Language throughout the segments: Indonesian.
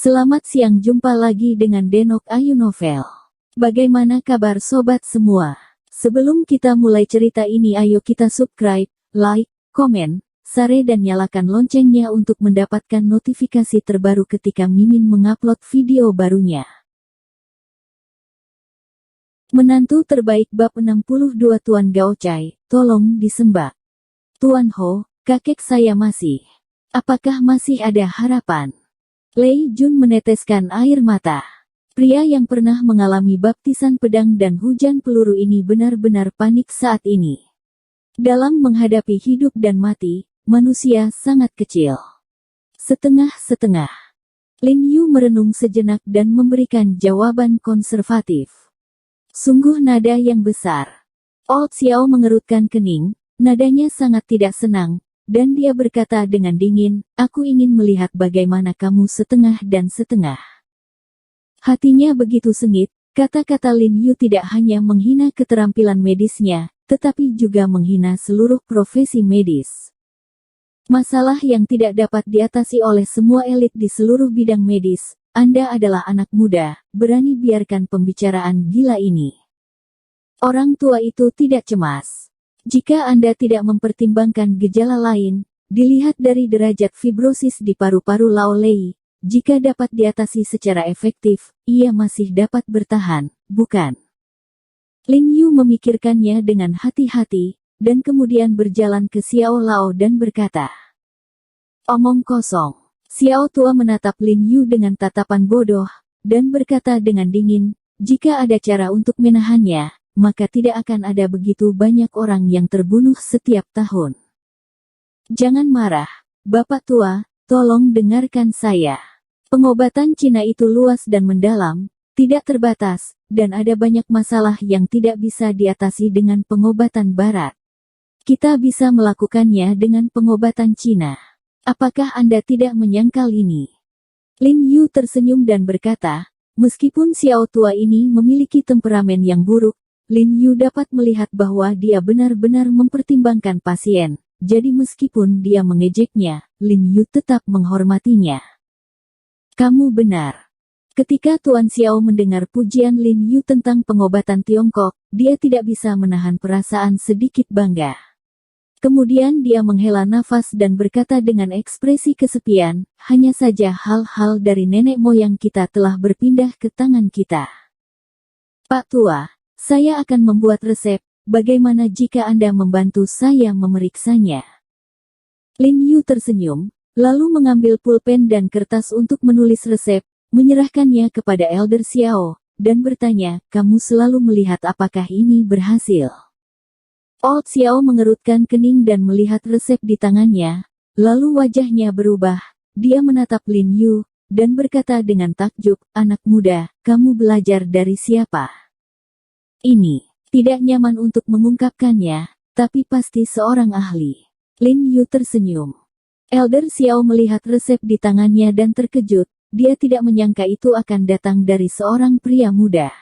Selamat siang, jumpa lagi dengan Denok Ayu Novel. Bagaimana kabar sobat semua? Sebelum kita mulai cerita ini, ayo kita subscribe, like, komen, share dan nyalakan loncengnya untuk mendapatkan notifikasi terbaru ketika Mimin mengupload video barunya. Menantu terbaik bab 62 Tuan Gao Cai, tolong disembah. Tuan Ho, kakek saya masih. Apakah masih ada harapan? Lei Jun meneteskan air mata. Pria yang pernah mengalami baptisan pedang dan hujan peluru ini benar-benar panik saat ini. Dalam menghadapi hidup dan mati, manusia sangat kecil. Setengah-setengah. Lin Yu merenung sejenak dan memberikan jawaban konservatif. Sungguh nada yang besar. Old Xiao mengerutkan kening, nadanya sangat tidak senang. Dan dia berkata dengan dingin, aku ingin melihat bagaimana kamu setengah dan setengah. Hatinya begitu sengit, kata-kata Lin Yu tidak hanya menghina keterampilan medisnya, tetapi juga menghina seluruh profesi medis. Masalah yang tidak dapat diatasi oleh semua elit di seluruh bidang medis. Anda adalah anak muda, berani biarkan pembicaraan gila ini. Orang tua itu tidak cemas. Jika Anda tidak mempertimbangkan gejala lain, dilihat dari derajat fibrosis di paru-paru Lao Lei, jika dapat diatasi secara efektif, ia masih dapat bertahan, bukan? Lin Yu memikirkannya dengan hati-hati, dan kemudian berjalan ke Xiao Lao dan berkata, omong kosong. Xiao tua menatap Lin Yu dengan tatapan bodoh, dan berkata dengan dingin, jika ada cara untuk menahannya, maka tidak akan ada begitu banyak orang yang terbunuh setiap tahun. Jangan marah, Bapak tua, tolong dengarkan saya. Pengobatan Cina itu luas dan mendalam, tidak terbatas, dan ada banyak masalah yang tidak bisa diatasi dengan pengobatan Barat. Kita bisa melakukannya dengan pengobatan Cina. Apakah Anda tidak menyangkal ini? Lin Yu tersenyum dan berkata, meskipun Xiao tua ini memiliki temperamen yang buruk, Lin Yu dapat melihat bahwa dia benar-benar mempertimbangkan pasien, jadi meskipun dia mengejeknya, Lin Yu tetap menghormatinya. Kamu benar. Ketika Tuan Xiao mendengar pujian Lin Yu tentang pengobatan Tiongkok, dia tidak bisa menahan perasaan sedikit bangga. Kemudian dia menghela nafas dan berkata dengan ekspresi kesepian, hanya saja hal-hal dari nenek moyang kita telah berpindah ke tangan kita. Pak tua, saya akan membuat resep, bagaimana jika Anda membantu saya memeriksanya? Lin Yu tersenyum, lalu mengambil pulpen dan kertas untuk menulis resep, menyerahkannya kepada Elder Xiao, dan bertanya, kamu selalu melihat apakah ini berhasil? Old Xiao mengerutkan kening dan melihat resep di tangannya, lalu wajahnya berubah, dia menatap Lin Yu, dan berkata dengan takjub, anak muda, kamu belajar dari siapa? Ini tidak nyaman untuk mengungkapkannya, tapi pasti seorang ahli. Lin Yu tersenyum. Elder Xiao melihat resep di tangannya dan terkejut, dia tidak menyangka itu akan datang dari seorang pria muda.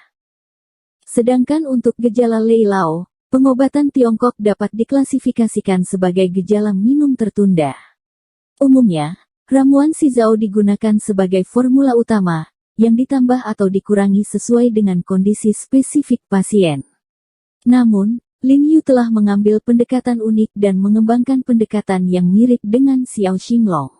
Sedangkan untuk gejala Lei Lao, pengobatan Tiongkok dapat diklasifikasikan sebagai gejala minum tertunda. Umumnya, ramuan Shizao digunakan sebagai formula utama, yang ditambah atau dikurangi sesuai dengan kondisi spesifik pasien. Namun, Lin Yu telah mengambil pendekatan unik dan mengembangkan pendekatan yang mirip dengan Xiao Xinglong.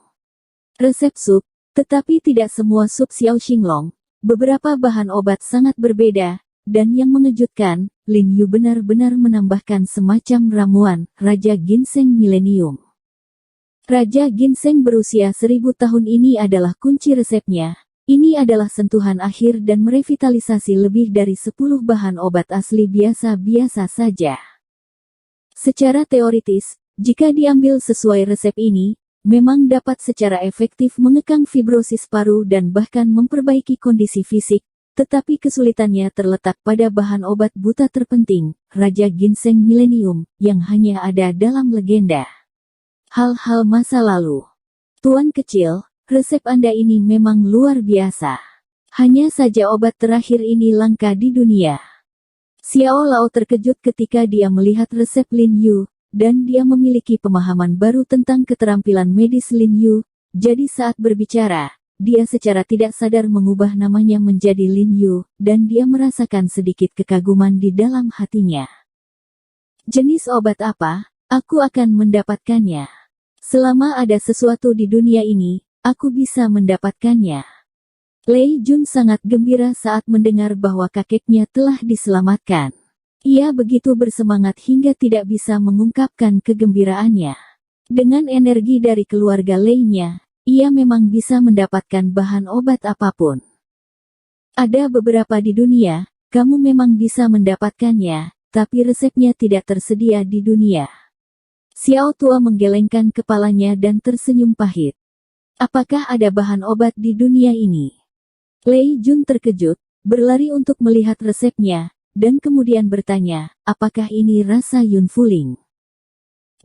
Resep sup, tetapi tidak semua sup Xiao Xinglong. Beberapa bahan obat sangat berbeda, dan yang mengejutkan, Lin Yu benar-benar menambahkan semacam ramuan, Raja Ginseng Milenium. Raja Ginseng berusia 1000 tahun ini adalah kunci resepnya. Ini adalah sentuhan akhir dan merevitalisasi lebih dari 10 bahan obat asli biasa-biasa saja. Secara teoritis, jika diambil sesuai resep ini, memang dapat secara efektif mengekang fibrosis paru dan bahkan memperbaiki kondisi fisik, tetapi kesulitannya terletak pada bahan obat buta terpenting, Raja Ginseng Milenium, yang hanya ada dalam legenda. Hal-hal masa lalu. Tuan kecil, resep Anda ini memang luar biasa. Hanya saja obat terakhir ini langka di dunia. Xiao Lao terkejut ketika dia melihat resep Lin Yu, dan dia memiliki pemahaman baru tentang keterampilan medis Lin Yu, jadi saat berbicara, dia secara tidak sadar mengubah namanya menjadi Lin Yu, dan dia merasakan sedikit kekaguman di dalam hatinya. Jenis obat apa? Aku akan mendapatkannya. Selama ada sesuatu di dunia ini, aku bisa mendapatkannya. Lei Jun sangat gembira saat mendengar bahwa kakeknya telah diselamatkan. Ia begitu bersemangat hingga tidak bisa mengungkapkan kegembiraannya. Dengan energi dari keluarga Lei-nya, ia memang bisa mendapatkan bahan obat apapun. Ada beberapa di dunia, kamu memang bisa mendapatkannya, tapi resepnya tidak tersedia di dunia. Xiao Tua menggelengkan kepalanya dan tersenyum pahit. Apakah ada bahan obat di dunia ini? Lei Jun terkejut, berlari untuk melihat resepnya, dan kemudian bertanya, apakah ini rasa Yun Fuling?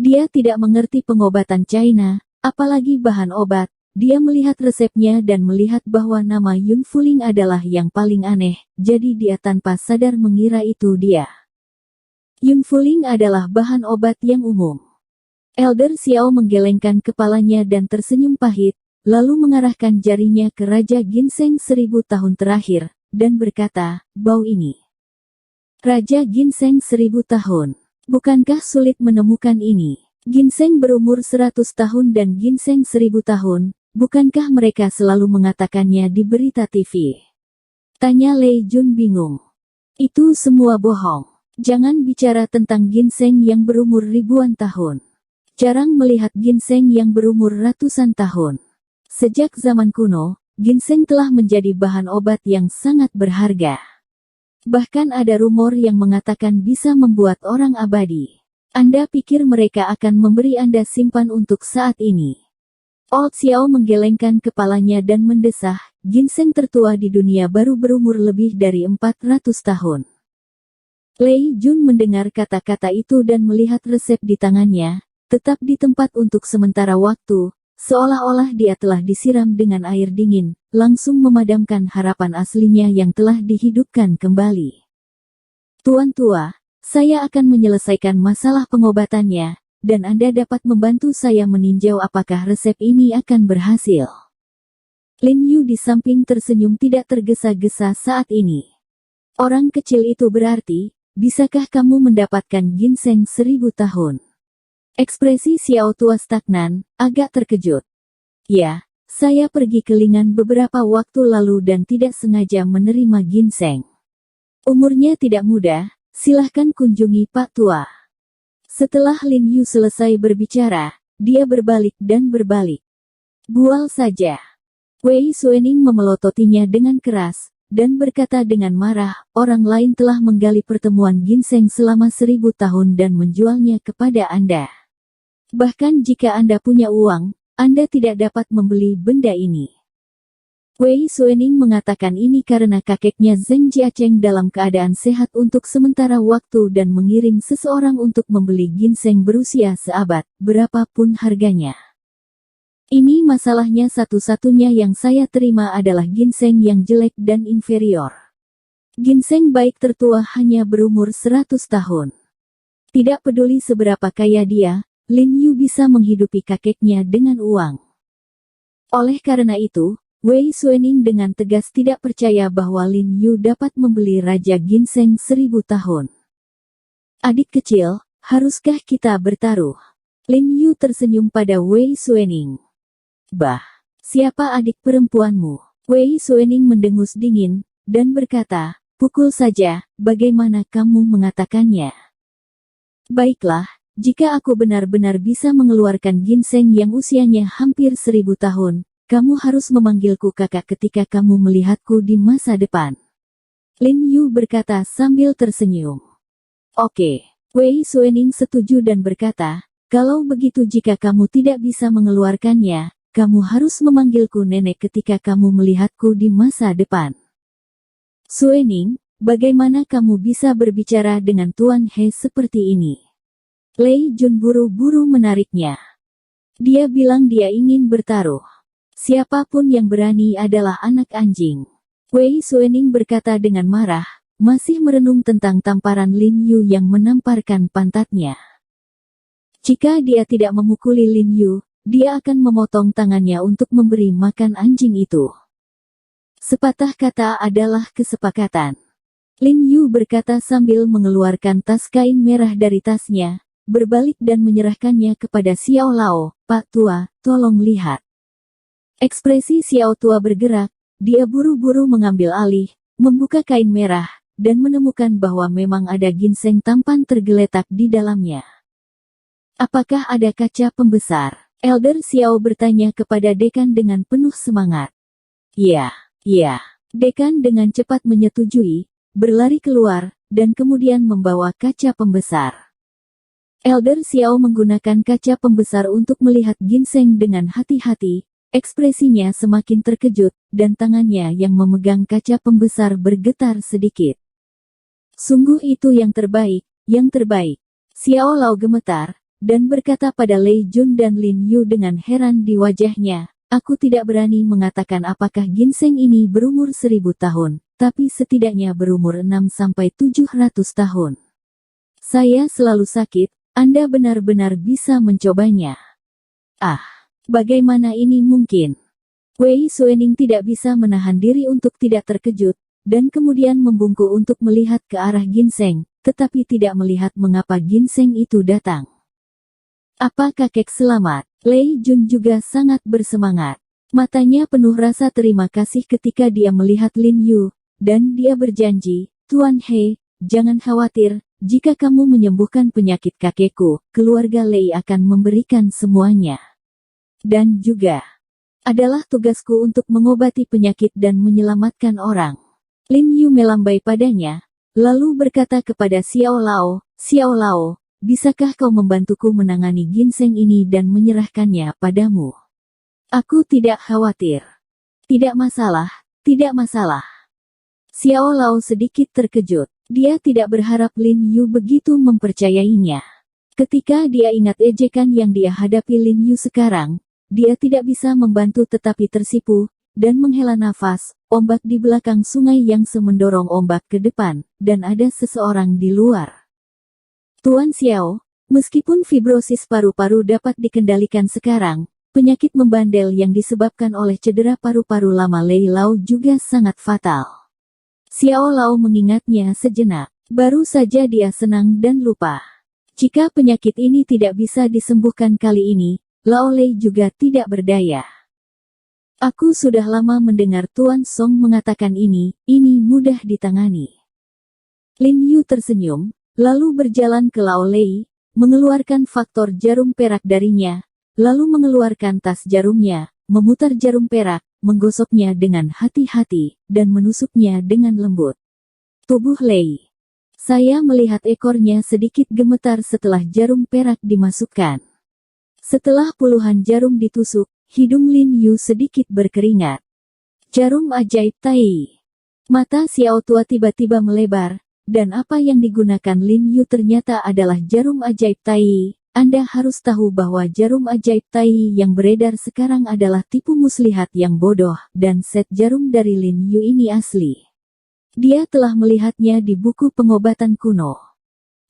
Dia tidak mengerti pengobatan China, apalagi bahan obat. Dia melihat resepnya dan melihat bahwa nama Yun Fuling adalah yang paling aneh, jadi dia tanpa sadar mengira itu dia. Yun Fuling adalah bahan obat yang umum. Elder Xiao menggelengkan kepalanya dan tersenyum pahit, lalu mengarahkan jarinya ke Raja Ginseng 1000 tahun terakhir, dan berkata, bau ini. Raja Ginseng 1000 tahun. Bukankah sulit menemukan ini? Ginseng berumur 100 tahun dan ginseng 1000 tahun, bukankah mereka selalu mengatakannya di berita TV? Tanya Lei Jun bingung. Itu semua bohong. Jangan bicara tentang ginseng yang berumur ribuan tahun. Jarang melihat ginseng yang berumur ratusan tahun. Sejak zaman kuno, ginseng telah menjadi bahan obat yang sangat berharga. Bahkan ada rumor yang mengatakan bisa membuat orang abadi. Anda pikir mereka akan memberi Anda simpan untuk saat ini? Old Xiao menggelengkan kepalanya dan mendesah, ginseng tertua di dunia baru berumur lebih dari 400 tahun. Lei Jun mendengar kata-kata itu dan melihat resep di tangannya, tetap di tempat untuk sementara waktu, seolah-olah dia telah disiram dengan air dingin, langsung memadamkan harapan aslinya yang telah dihidupkan kembali. Tuan tua, saya akan menyelesaikan masalah pengobatannya, dan Anda dapat membantu saya meninjau apakah resep ini akan berhasil. Lin Yu di samping tersenyum tidak tergesa-gesa saat ini. Orang kecil itu berarti, bisakah kamu mendapatkan ginseng 1000 tahun? Ekspresi Xiao Tua stagnan, agak terkejut. Ya, saya pergi ke Lingan beberapa waktu lalu dan tidak sengaja menerima ginseng. Umurnya tidak muda, silahkan kunjungi Pak Tua. Setelah Lin Yu selesai berbicara, dia berbalik dan berbalik. Bual saja. Wei Suening memelototinya dengan keras, dan berkata dengan marah, orang lain telah menggali pertemuan ginseng selama 1000 tahun dan menjualnya kepada Anda. Bahkan jika Anda punya uang, Anda tidak dapat membeli benda ini. Wei Suening mengatakan ini karena kakeknya Zheng Jiacheng dalam keadaan sehat untuk sementara waktu dan mengirim seseorang untuk membeli ginseng berusia seabad, berapapun harganya. Ini masalahnya satu-satunya yang saya terima adalah ginseng yang jelek dan inferior. Ginseng baik tertua hanya berumur 100 tahun. Tidak peduli seberapa kaya dia, Lin Yu bisa menghidupi kakeknya dengan uang. Oleh karena itu, Wei Suening dengan tegas tidak percaya bahwa Lin Yu dapat membeli Raja Ginseng 1000 tahun. Adik kecil, haruskah kita bertaruh? Lin Yu tersenyum pada Wei Suening. Bah, siapa adik perempuanmu? Wei Suening mendengus dingin, dan berkata, pukul saja, bagaimana kamu mengatakannya? Baiklah, jika aku benar-benar bisa mengeluarkan ginseng yang usianya hampir 1000 tahun, kamu harus memanggilku kakak ketika kamu melihatku di masa depan. Lin Yu berkata sambil tersenyum. Oke, Wei Suening setuju dan berkata, kalau begitu jika kamu tidak bisa mengeluarkannya, kamu harus memanggilku nenek ketika kamu melihatku di masa depan. Suening, bagaimana kamu bisa berbicara dengan Tuan He seperti ini? Lei Jun buru-buru menariknya. Dia bilang dia ingin bertaruh. Siapapun yang berani adalah anak anjing. Wei Suening berkata dengan marah, masih merenung tentang tamparan Lin Yu yang menamparkan pantatnya. Jika dia tidak memukuli Lin Yu, dia akan memotong tangannya untuk memberi makan anjing itu. Sepatah kata adalah kesepakatan. Lin Yu berkata sambil mengeluarkan tas kain merah dari tasnya, berbalik dan menyerahkannya kepada Xiao Lao. Pak Tua, tolong lihat. Ekspresi Xiao Tua bergerak, dia buru-buru mengambil alih, membuka kain merah, dan menemukan bahwa memang ada ginseng tampan tergeletak di dalamnya. Apakah ada kaca pembesar? Elder Xiao bertanya kepada dekan dengan penuh semangat. Iya. Dekan dengan cepat menyetujui, berlari keluar, dan kemudian membawa kaca pembesar. Elder Xiao menggunakan kaca pembesar untuk melihat ginseng dengan hati-hati, ekspresinya semakin terkejut, dan tangannya yang memegang kaca pembesar bergetar sedikit. Sungguh itu yang terbaik, yang terbaik. Xiao Lao gemetar, dan berkata pada Lei Jun dan Lin Yu dengan heran di wajahnya, aku tidak berani mengatakan apakah ginseng ini berumur 1000 tahun, tapi setidaknya berumur 6-700 tahun. Saya selalu sakit, Anda benar-benar bisa mencobanya. Ah, bagaimana ini mungkin? Wei Suening tidak bisa menahan diri untuk tidak terkejut, dan kemudian membungkuk untuk melihat ke arah ginseng, tetapi tidak melihat mengapa ginseng itu datang. Apa kakek selamat? Lei Jun juga sangat bersemangat. Matanya penuh rasa terima kasih ketika dia melihat Lin Yu, dan dia berjanji, Tuan He, jangan khawatir, jika kamu menyembuhkan penyakit kakekku, keluarga Lei akan memberikan semuanya. Dan juga, adalah tugasku untuk mengobati penyakit dan menyelamatkan orang. Lin Yu melambai padanya, lalu berkata kepada Xiao Lao, bisakah kau membantuku menangani ginseng ini dan menyerahkannya padamu? Aku tidak khawatir. Tidak masalah, tidak masalah. Xiao Lao sedikit terkejut. Dia tidak berharap Lin Yu begitu mempercayainya. Ketika dia ingat ejekan yang dia hadapi Lin Yu sekarang, dia tidak bisa membantu tetapi tersipu, dan menghela nafas, ombak di belakang sungai yang mendorong ombak ke depan, dan ada seseorang di luar. Tuan Xiao, meskipun fibrosis paru-paru dapat dikendalikan sekarang, penyakit membandel yang disebabkan oleh cedera paru-paru lama Lei Lao juga sangat fatal. Xiao Lao mengingatnya sejenak, baru saja dia senang dan lupa. Jika penyakit ini tidak bisa disembuhkan kali ini, Lao Lei juga tidak berdaya. Aku sudah lama mendengar Tuan Song mengatakan ini mudah ditangani. Lin Yu tersenyum, lalu berjalan ke Lao Lei, mengeluarkan faktor jarum perak darinya, lalu mengeluarkan tas jarumnya, memutar jarum perak, menggosoknya dengan hati-hati, dan menusuknya dengan lembut. Tubuh Lei. Saya melihat ekornya sedikit gemetar setelah jarum perak dimasukkan. Setelah puluhan jarum ditusuk, hidung Lin Yu sedikit berkeringat. Jarum ajaib Tai. Mata Xiao Tua tiba-tiba melebar, dan apa yang digunakan Lin Yu ternyata adalah jarum ajaib Tai. Anda harus tahu bahwa jarum ajaib Tai yang beredar sekarang adalah tipu muslihat yang bodoh, dan set jarum dari Lin Yu ini asli. Dia telah melihatnya di buku pengobatan kuno.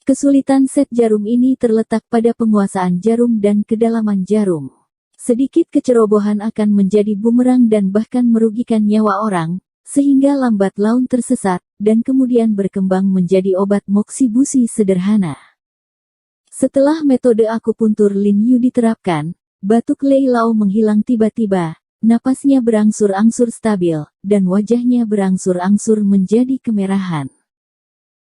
Kesulitan set jarum ini terletak pada penguasaan jarum dan kedalaman jarum. Sedikit kecerobohan akan menjadi bumerang dan bahkan merugikan nyawa orang, sehingga lambat laun tersesat, dan kemudian berkembang menjadi obat moksi busi sederhana. Setelah metode akupuntur Lin Yu diterapkan, batuk Lei Lao menghilang tiba-tiba, napasnya berangsur-angsur stabil, dan wajahnya berangsur-angsur menjadi kemerahan.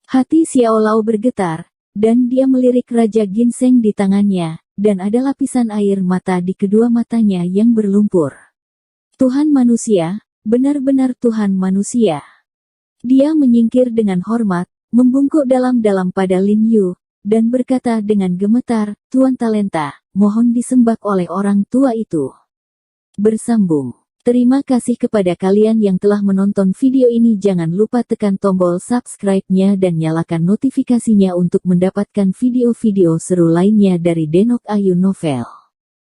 Hati Xiao Lao bergetar, dan dia melirik raja ginseng di tangannya, dan ada lapisan air mata di kedua matanya yang berlumpur. Tuhan manusia, benar-benar Tuhan manusia. Dia menyingkir dengan hormat, membungkuk dalam-dalam pada Lin Yu, dan berkata dengan gemetar, Tuan Talenta, mohon disembah oleh orang tua itu. Bersambung. Terima kasih kepada kalian yang telah menonton video ini. Jangan lupa tekan tombol subscribe-nya dan nyalakan notifikasinya untuk mendapatkan video-video seru lainnya dari Denok Ayu Novel.